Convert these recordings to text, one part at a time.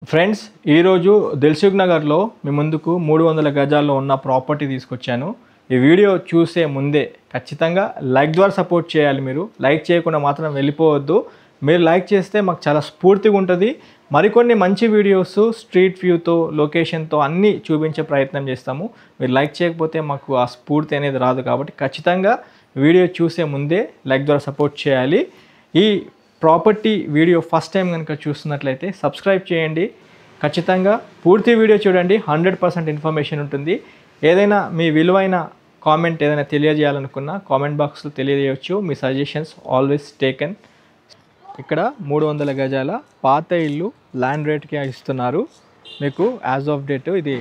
Friends ఈరోజు దిల్సుఖ్ నగర్లో మీ ముందుకు 300 గజాల్లో ఉన్న ప్రాపర్టీ తీసుకొచ్చాను. ఈ వీడియో చూసే ముందే ఖచ్చితంగా లైక్ ద్వారా సపోర్ట్ చేయాలి. మీరు లైక్ చేయకుండా మాత్రం వెళ్ళిపోవద్దు. మీరు లైక్ చేస్తే మాకు చాలా స్ఫూర్తిగా ఉంటుంది. మరికొన్ని మంచి వీడియోస్ స్ట్రీట్ వ్యూతో లొకేషన్తో అన్నీ చూపించే ప్రయత్నం చేస్తాము. మీరు లైక్ చేయకపోతే మాకు ఆ స్ఫూర్తి అనేది రాదు. కాబట్టి ఖచ్చితంగా వీడియో చూసే ముందే లైక్ ద్వారా సపోర్ట్ చేయాలి. ఈ ప్రాపర్టీ వీడియో ఫస్ట్ టైం కనుక చూస్తున్నట్లయితే సబ్స్క్రైబ్ చేయండి. ఖచ్చితంగా పూర్తి వీడియో చూడండి. 100% ఇన్ఫర్మేషన్ ఉంటుంది. ఏదైనా మీ విలువైన కామెంట్ ఏదైనా తెలియజేయాలనుకున్నా కామెంట్ బాక్స్లో తెలియజేయవచ్చు. మీ సజెషన్స్ ఆల్వేస్ టేకెన్. ఇక్కడ 300 గజాల పాత ఇల్లు ల్యాండ్ రేట్కి ఇస్తున్నారు. మీకు యాజ్ ఆఫ్ డేట్ ఇది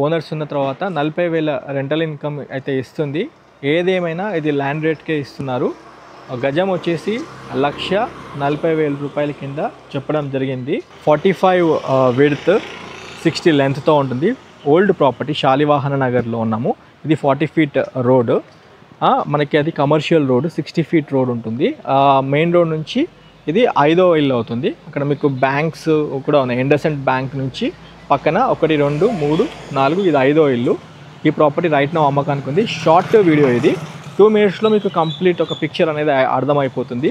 ఓనర్స్ ఉన్న తర్వాత 40,000 రెంటల్ ఇన్కమ్ అయితే ఇస్తుంది. ఏదేమైనా ఇది ల్యాండ్ రేట్కే ఇస్తున్నారు. గజం వచ్చేసి 1,40,000 రూపాయల కింద చెప్పడం జరిగింది. 45 విడ్త్ 60 లెంత్తో ఉంటుంది. ఓల్డ్ ప్రాపర్టీ శాలివాహన నగర్లో ఉన్నాము. ఇది 40 ఫీట్ రోడ్. మనకి అది కమర్షియల్ రోడ్ 60 ఫీట్ రోడ్ ఉంటుంది. మెయిన్ రోడ్ నుంచి ఇది 5వ ఇల్లు అవుతుంది. అక్కడ మీకు బ్యాంక్స్ కూడా ఉన్నాయి. ఇండస్ఇండ్ బ్యాంక్ నుంచి పక్కన 1 2 3 4 ఇది 5వ ఇల్లు. ఈ ప్రాపర్టీ రైట్ నౌ అమ్మకానికి ఉంది. షార్ట్ వీడియో ఇది. 2 మినిట్స్లో మీకు కంప్లీట్ ఒక పిక్చర్ అనేది అర్థమైపోతుంది.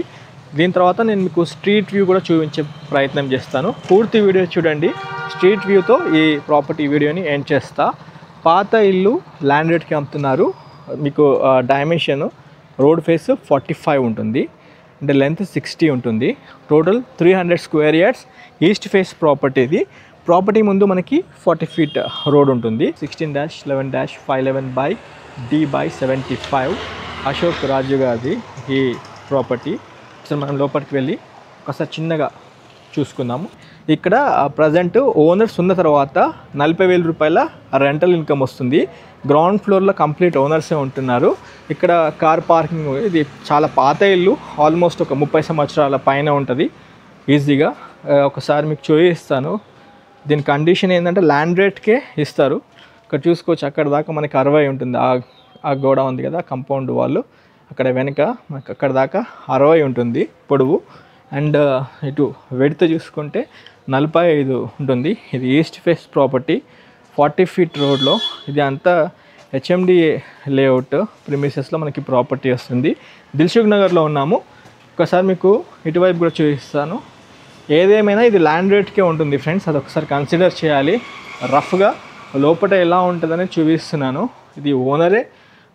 దీని తర్వాత నేను మీకు స్ట్రీట్ వ్యూ కూడా చూపించే ప్రయత్నం చేస్తాను. పూర్తి వీడియో చూడండి. స్ట్రీట్ వ్యూతో ఈ ప్రాపర్టీ వీడియోని ఎండ్ చేస్తా. పాత ఇల్లు ల్యాండ్ రేట్కి అమ్ముతున్నారు. మీకు డైమెన్షన్ రోడ్ ఫేస్ 45 ఉంటుంది, అంటే లెంత్ 60 ఉంటుంది. Total 300 square yards east face property. ఇది ప్రాపర్టీ ముందు మనకి 40 ఫీట్ రోడ్ ఉంటుంది. 16-11-511/D/75 అశోక్ రాజు గారిది ఈ ప్రాపర్టీ. సో మనం లోపలికి వెళ్ళి ఒకసారి చిన్నగా చూసుకుందాము. ఇక్కడ ప్రజెంట్ ఓనర్స్ ఉన్న తర్వాత 40,000 రూపాయల రెంటల్ ఇన్కమ్ వస్తుంది. గ్రౌండ్ ఫ్లోర్లో కంప్లీట్ ఓనర్సే ఉంటున్నారు. ఇక్కడ కార్ పార్కింగ్. ఇది చాలా పాత ఇల్లు, ఆల్మోస్ట్ ఒక 30 సంవత్సరాల పైన ఉంటుంది ఈజీగా. ఒకసారి మీకు చూపిస్తాను. దీని కండిషన్ ఏంటంటే ల్యాండ్ రేట్కే ఇస్తారు. ఇక్కడ చూసుకోవచ్చు, అక్కడ దాకా మనకి 60 ఉంటుంది. ఆ గోడ ఉంది కదా, కంపౌండ్ వాళ్ళు, అక్కడ వెనక మనకి అక్కడ దాకా 60 ఉంటుంది పొడవు. అండ్ ఇటు వెడత చూసుకుంటే 45 ఉంటుంది. ఇది ఈస్ట్ ఫేస్ ప్రాపర్టీ 40 ఫీట్ రోడ్లో. ఇది అంతా HMDA లేఅవుట్ ప్రిమిసెస్లో మనకి ప్రాపర్టీ వస్తుంది. దిల్సుఖ్ నగర్లో ఉన్నాము. ఒకసారి మీకు ఇటువైపు కూడా చూపిస్తాను. ఏదేమైనా ఇది ల్యాండ్ రేట్కే ఉంటుంది ఫ్రెండ్స్, అది ఒకసారి కన్సిడర్ చేయాలి. రఫ్గా లోపల ఎలా ఉంటుందని చూపిస్తున్నాను. ఇది ఓనరే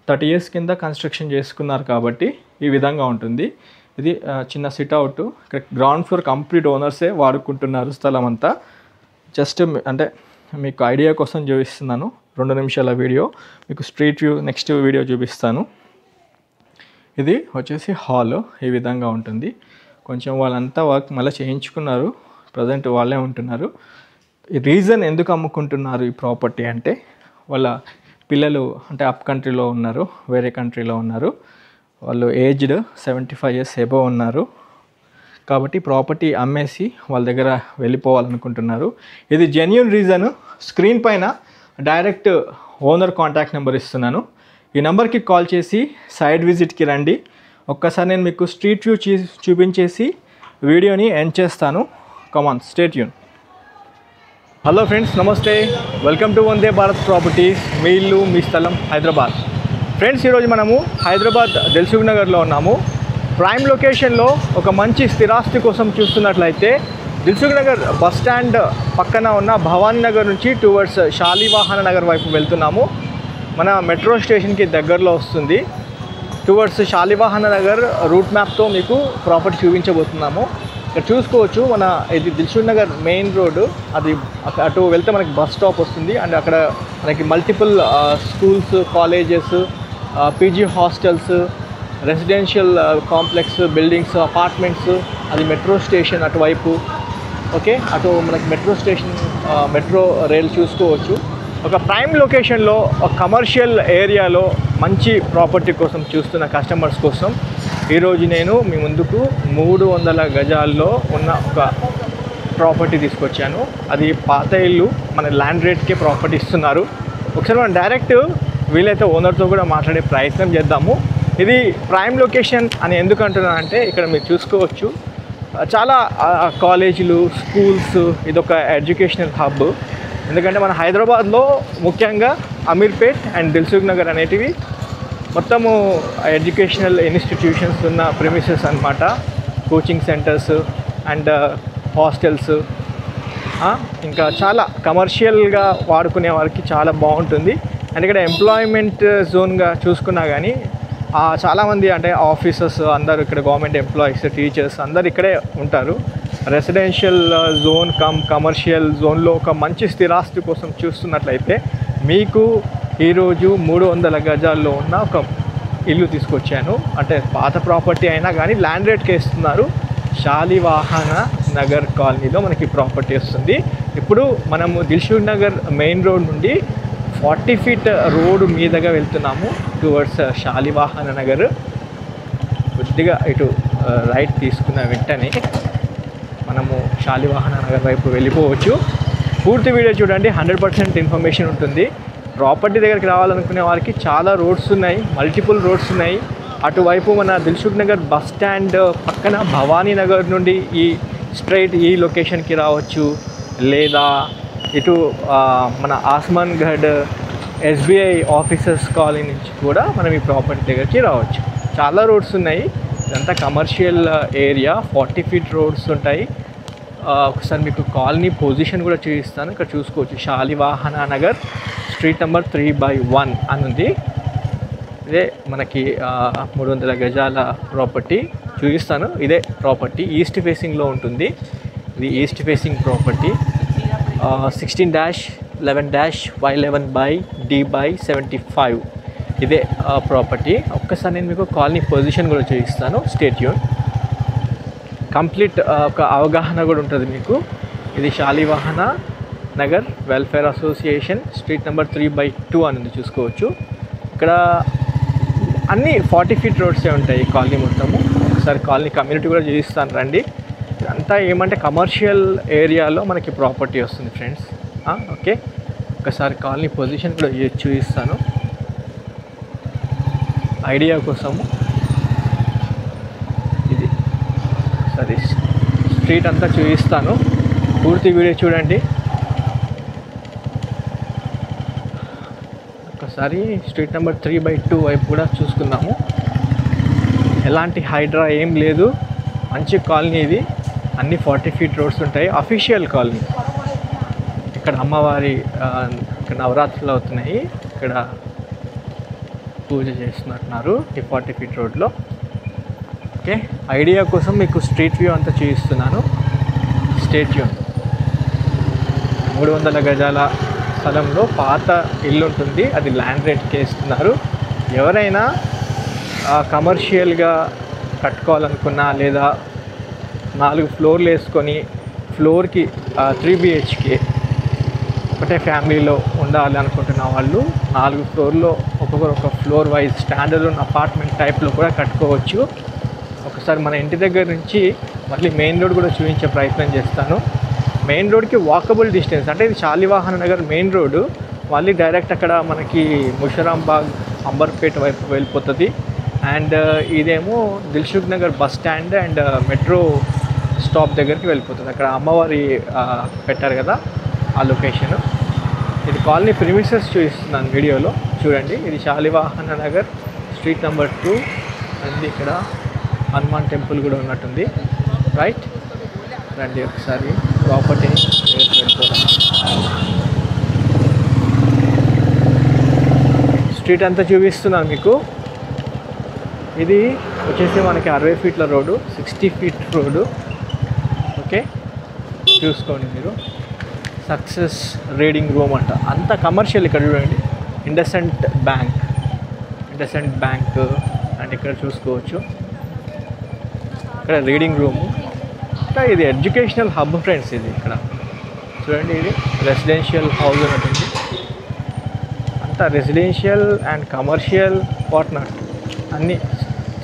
30 ఇయర్స్ కింద కన్స్ట్రక్షన్ చేసుకున్నారు కాబట్టి ఈ విధంగా ఉంటుంది. ఇది చిన్న సిట్అవుట్. ఇక్కడ గ్రౌండ్ ఫ్లోర్ కంప్లీట్ ఓనర్సే వాడుకుంటున్నారు స్థలం అంతా. జస్ట్ అంటే మీకు ఐడియా కోసం చూపిస్తున్నాను. 2 నిమిషాల వీడియో. మీకు స్ట్రీట్ వ్యూ నెక్స్ట్ వీడియో చూపిస్తాను. ఇది వచ్చేసి హాల్. ఈ విధంగా ఉంటుంది. కొంచెం వాళ్ళంతా వర్క్ మళ్ళీ చేయించుకున్నారు. ప్రజెంట్ వాళ్ళే ఉంటున్నారు. ఈ రీజన్ ఎందుకు అమ్ముకుంటున్నారు ఈ ప్రాపర్టీ అంటే, వాళ్ళ పిల్లలు అంటే అప్ కంట్రీలో ఉన్నారు, వేరే కంట్రీలో ఉన్నారు. వాళ్ళు ఏజ్డ్ 75 ఇయర్స్ ఎబో ఉన్నారు. కాబట్టి ప్రాపర్టీ అమ్మేసి వాళ్ళ దగ్గర వెళ్ళిపోవాలనుకుంటున్నారు. ఇది జెన్యూన్ రీజన్. స్క్రీన్ పైన డైరెక్ట్ ఓనర్ కాంటాక్ట్ నెంబర్ ఇస్తున్నాను. ఈ నెంబర్కి కాల్ చేసి సైడ్ విజిట్కి రండి. ఒక్కసారి నేను మీకు స్ట్రీట్ వ్యూ చూపించేసి వీడియోని ఎండ్ చేస్తాను. Come on, stay tune. Hello friends, నమస్తే. Welcome to Vande Bharat properties. మీ ఇల్లు మీ స్థలం హైదరాబాద్. ఫ్రెండ్స్, ఈరోజు మనము హైదరాబాద్ దిల్సుఖ్ నగర్లో ఉన్నాము. ప్రైమ్ లొకేషన్లో ఒక మంచి స్థిరాస్తి కోసం చూస్తున్నట్లయితే దిల్సుఖ్ నగర్ బస్ స్టాండ్ పక్కన ఉన్న భవానీ నగర్ నుంచి టువర్డ్స్ శాలివాహన నగర్ వైపు వెళ్తున్నాము. మన మెట్రో స్టేషన్కి దగ్గరలో వస్తుంది. టువర్డ్స్ శాలివాహన నగర్ రూట్ మ్యాప్తో మీకు ప్రాపర్టీ చూపించబోతున్నాము. ఇక్కడ చూసుకోవచ్చు, మన ఇది దిల్సుఖ్ నగర్ మెయిన్ రోడ్డు. అది అటు వెళ్తే మనకి బస్ స్టాప్ వస్తుంది. అండ్ అక్కడ మనకి multiple schools, colleges, PG hostels, residential complex, buildings, apartments. అది మెట్రో స్టేషన్ అటువైపు. ఓకే, అటు మనకి మెట్రో స్టేషన్, మెట్రో రైల్ చూసుకోవచ్చు. ఒక ప్రైమ్ లొకేషన్లో ఒక కమర్షియల్ ఏరియాలో మంచి ప్రాపర్టీ కోసం చూస్తున్న కస్టమర్స్ కోసం ఈరోజు నేను మీ ముందుకు 300 గజాల్లో ఉన్న ఒక ప్రాపర్టీ తీసుకొచ్చాను. అది పాత ఇల్లు, మన ల్యాండ్ రేట్కే ప్రాపర్టీ ఇస్తున్నారు. ఒకసారి మనం డైరెక్ట్ వీలైతే ఓనర్తో కూడా మాట్లాడే ప్రయత్నం చేద్దాము. ఇది ప్రైమ్ లొకేషన్ అని ఎందుకు అంటున్నానంటే, ఇక్కడ మీరు చూసుకోవచ్చు చాలా కాలేజీలు, స్కూల్స్, ఇదొక ఎడ్యుకేషనల్ హబ్. ఎందుకంటే మన హైదరాబాద్లో ముఖ్యంగా అమీర్పేట్ అండ్ దిల్సుఖ్ నగర్ అనేటివి మొత్తము ఎడ్యుకేషనల్ ఇన్స్టిట్యూషన్స్ ఉన్న ప్రిమిసెస్ అన్నమాట. కోచింగ్ సెంటర్స్ అండ్ హాస్టల్స్, ఇంకా చాలా కమర్షియల్గా వాడుకునే వారికి చాలా బాగుంటుంది. అండ్ ఇక్కడ ఎంప్లాయ్మెంట్ జోన్గా చూసుకున్నా కానీ చాలామంది అంటే ఆఫీసర్స్ అందరూ ఇక్కడ గవర్నమెంట్ ఎంప్లాయీస్, టీచర్స్ అందరు ఇక్కడే ఉంటారు. రెసిడెన్షియల్ జోన్ కమర్షియల్ జోన్లో ఒక మంచి స్థిరాస్తి కోసం చూస్తున్నట్లయితే మీకు ఈరోజు 300 గజాల్లో ఉన్న ఒక ఇల్లు తీసుకొచ్చాను. అంటే పాత ప్రాపర్టీ అయినా కానీ ల్యాండ్ రేట్కి ఇస్తున్నారు. శాలివాహన నగర్ కాలనీలో మనకి ప్రాపర్టీ వస్తుంది. ఇప్పుడు మనము దిల్సుఖ్ నగర్ మెయిన్ రోడ్ నుండి 40 ఫీట్ రోడ్ మీదగా వెళ్తున్నాము టువర్డ్స్ శాలివాహన నగర్. కొద్దిగా ఇటు రైట్ తీసుకున్న వెంటనే మనము శాలివాహన నగర్ వైపు వెళ్ళిపోవచ్చు. పూర్తి వీడియో చూడండి, 100% ఇన్ఫర్మేషన్ ఉంటుంది. ప్రాపర్టీ దగ్గరికి రావాలనుకునే వారికి చాలా రోడ్స్ ఉన్నాయి, మల్టిపుల్ రోడ్స్ ఉన్నాయి. అటువైపు మన దిల్సుఖ్ నగర్ బస్ స్టాండ్ పక్కన భవానీ నగర్ నుండి ఈ స్ట్రైట్ ఈ లొకేషన్కి రావచ్చు. లేదా ఇటు మన ఆస్మాన్ గఢ్ ఎస్బీఐ ఆఫీసర్స్ కాలనీ నుంచి కూడా మనం ఈ ప్రాపర్టీ దగ్గరికి రావచ్చు. చాలా రోడ్స్ ఉన్నాయి. ఇదంతా కమర్షియల్ ఏరియా, 40 ఫీట్ రోడ్స్ ఉంటాయి. ఒకసారి మీకు కాలనీ పొజిషన్ కూడా చూపిస్తాను. ఇక్కడ చూసుకోవచ్చు, శాలివాహన నగర్, స్ట్రీట్ నెంబర్ 3/1 అని ఉంది. ఇదే మనకి 300 గజాల ప్రాపర్టీ చూపిస్తాను. ఇదే ప్రాపర్టీ ఈస్ట్ ఫేసింగ్లో ఉంటుంది. ఇది ఈస్ట్ ఫేసింగ్ ప్రాపర్టీ. 16-11-Y11/D/75 ఇదే ప్రాపర్టీ. ఒక్కసారి నేను మీకు కాలనీ పొజిషన్ కూడా చూపిస్తాను. Stay tune. కంప్లీట్ ఒక అవగాహన కూడా ఉంటుంది మీకు. ఇది Shalivahana Nagar welfare association, street number 3/2 అని ఉంది, చూసుకోవచ్చు. ఇక్కడ అన్నీ 40 ఫీట్ రోడ్సే ఉంటాయి కాలనీ మొత్తము. ఒకసారి కాలనీ కమ్యూనిటీ కూడా చూపిస్తాను రండి. ఇదంతా ఏమంటే కమర్షియల్ ఏరియాలో మనకి ప్రాపర్టీ వస్తుంది ఫ్రెండ్స్. ఓకే, ఒకసారి కాలనీ పొజిషన్ కూడా చూపిస్తాను ఐడియా కోసము. ఇది సరే, స్ట్రీట్ అంతా చూపిస్తాను, పూర్తి వీడియో చూడండి. ఒకసారి స్ట్రీట్ నెంబర్ 3/2 వైపు కూడా చూసుకుందాము. ఎలాంటి హైడ్రా ఏం లేదు, మంచి కాలనీ ఇది. అన్ని 40 ఫీట్ రోడ్స్ ఉంటాయి. Official colony. ఇక్కడ అమ్మవారి ఇక్కడ నవరాత్రులు అవుతున్నాయి. ఇక్కడ పూజ చేస్తున్నట్టున్నారు ఈ 40 ఫీట్ రోడ్లో. ఓకే, ఐడియా కోసం మీకు స్ట్రీట్ వ్యూ అంతా చూపిస్తున్నాను. State view. 300 గజాల స్థలంలో పాత ఇల్లు ఉంటుంది. అది ల్యాండ్ రేట్కి ఇస్తున్నారు. ఎవరైనా కమర్షియల్గా కట్టుకోవాలనుకున్నా లేదా 4 ఫ్లోర్లు వేసుకొని ఫ్లోర్కి 3 BHK ఒకటే ఫ్యామిలీలో ఉండాలి అనుకుంటున్న వాళ్ళు 4 ఫ్లోర్లో ఒక్కొక్కరు ఒక ఫ్లోర్ వైజ్ స్టాండర్డ్ అపార్ట్మెంట్ టైప్లో కూడా కట్టుకోవచ్చు. ఒకసారి మన ఇంటి దగ్గర నుంచి మళ్ళీ మెయిన్ రోడ్ కూడా చూపించే ప్రయత్నం చేస్తాను. మెయిన్ రోడ్కి వాకబుల్ డిస్టెన్స్, అంటే ఇది శాలివాహన నగర్ మెయిన్ రోడ్డు. మళ్ళీ డైరెక్ట్ అక్కడ మనకి ముషరాంబాగ్, అంబర్పేట వైపు వెళ్ళిపోతుంది. అండ్ ఇదేమో Dilsukh Nagar bus stand and metro stop దగ్గరికి వెళ్ళిపోతుంది. అక్కడ అమ్మవారి పెట్టారు కదా ఆ లొకేషన్. ఇది కాలనీ ప్రిమిసెస్ చూపిస్తున్నాను వీడియోలో చూడండి. ఇది Shalivahana Nagar, street number 2 and ఇక్కడ హనుమాన్ టెంపుల్ కూడా ఉన్నట్టుంది. రైట్, రండి ఒకసారి ప్రాపర్టీని స్ట్రీట్ అంతా చూపిస్తున్నాను మీకు. ఇది వచ్చేసి మనకి 60 ఫీట్ల రోడ్డు, 60 ఫీట్ రోడ్డు. ఓకే, చూసుకోండి మీరు. సక్సెస్ రీడింగ్ రూమ్ అంట, అంత కమర్షియల్. ఇక్కడ చూడండి, ఇండసెంట్ బ్యాంక్ అండ్ ఇక్కడ చూసుకోవచ్చు. ఇక్కడ రీడింగ్ రూము. ఇంకా ఇది ఎడ్యుకేషనల్ హబ్ ఫ్రెండ్స్. ఇది ఇక్కడ చూడండి, ఇది రెసిడెన్షియల్ హౌస్ ఉంటుంది. అంతా రెసిడెన్షియల్ అండ్ కమర్షియల్ పార్ట్నర్. అన్నీ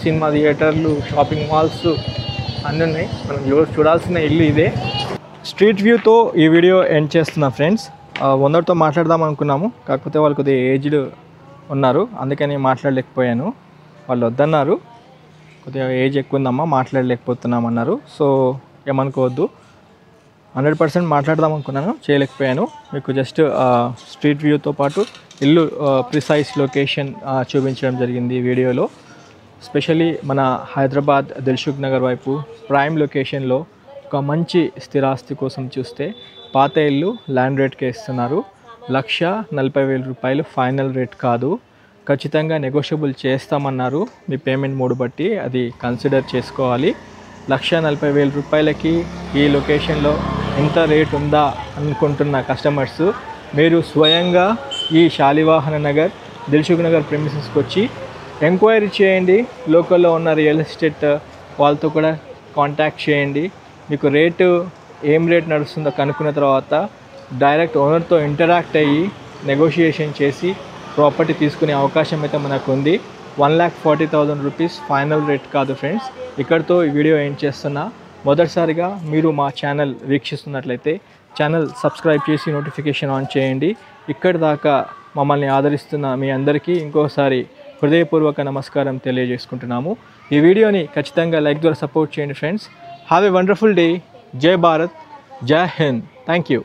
సినిమా థియేటర్లు, షాపింగ్ మాల్స్ అన్నీ ఉన్నాయి. మనం చూడాల్సిన ఇల్లు ఇదే. స్ట్రీట్ వ్యూతో ఈ వీడియో ఎండ్ చేస్తున్నా ఫ్రెండ్స్. ఓనర్తో మాట్లాడదాం అనుకున్నాము, కాకపోతే వాళ్ళు కొద్దిగా ఏజ్డ్ ఉన్నారు, అందుకని మాట్లాడలేకపోయాను. వాళ్ళు వద్దన్నారు, కొద్దిగా ఏజ్ ఎక్కువ ఉందమ్మా మాట్లాడలేకపోతున్నామన్నారు. సో ఏమనుకోవద్దు. 100% మాట్లాడదాం అనుకున్నాను, చేయలేకపోయాను. మీకు జస్ట్ స్ట్రీట్ వ్యూతో పాటు ఇల్లు ప్రిసైజ్ లొకేషన్ చూపించడం జరిగింది వీడియోలో. స్పెషల్లీ మన హైదరాబాద్ దిల్సుఖ్ నగర్ వైపు ప్రైమ్ లొకేషన్లో ఒక మంచి స్థిరాస్తి కోసం చూస్తే పాత ఇల్లు ల్యాండ్ రేట్కే ఇస్తున్నారు. 1,40,000 రూపాయలు ఫైనల్ రేట్ కాదు, ఖచ్చితంగా నెగోషియబుల్ చేస్తామన్నారు. మీ పేమెంట్ మోడ్ బట్టి అది కన్సిడర్ చేసుకోవాలి. 1,40,000 రూపాయలకి ఈ లొకేషన్లో ఎంత రేట్ ఉందా అనుకుంటున్న కస్టమర్స్ మీరు స్వయంగా ఈ శాలివాహన నగర్ దిల్సుఖ్ నగర్ ప్రెమిసెస్కి వచ్చి ఎంక్వైరీ చేయండి. లోకల్లో ఉన్న రియల్ ఎస్టేట్ వాళ్ళతో కూడా కాంటాక్ట్ చేయండి. మీకు రేటు ఏం రేట్ నడుస్తుందో కనుక్కున్న తర్వాత డైరెక్ట్ ఓనర్తో ఇంటరాక్ట్ అయ్యి నెగోషియేషన్ చేసి ప్రాపర్టీ తీసుకునే అవకాశం అయితే మనకు ఉంది. 1,40,000 రూపీస్ ఫైనల్ రేట్ కాదు ఫ్రెండ్స్. ఇక్కడితో ఈ వీడియో ఏం చేస్తున్నా. మొదటిసారిగా మీరు మా ఛానల్ వీక్షిస్తున్నట్లయితే ఛానల్ సబ్స్క్రైబ్ చేసి నోటిఫికేషన్ ఆన్ చేయండి. ఇక్కడి దాకా మమ్మల్ని ఆదరిస్తున్న మీ అందరికీ ఇంకోసారి హృదయపూర్వక నమస్కారం తెలియజేసుకుంటున్నాము. ఈ వీడియోని ఖచ్చితంగా లైక్ ద్వారా సపోర్ట్ చేయండి friends. Have a wonderful day. జై భారత్, జై హింద్. Thank you.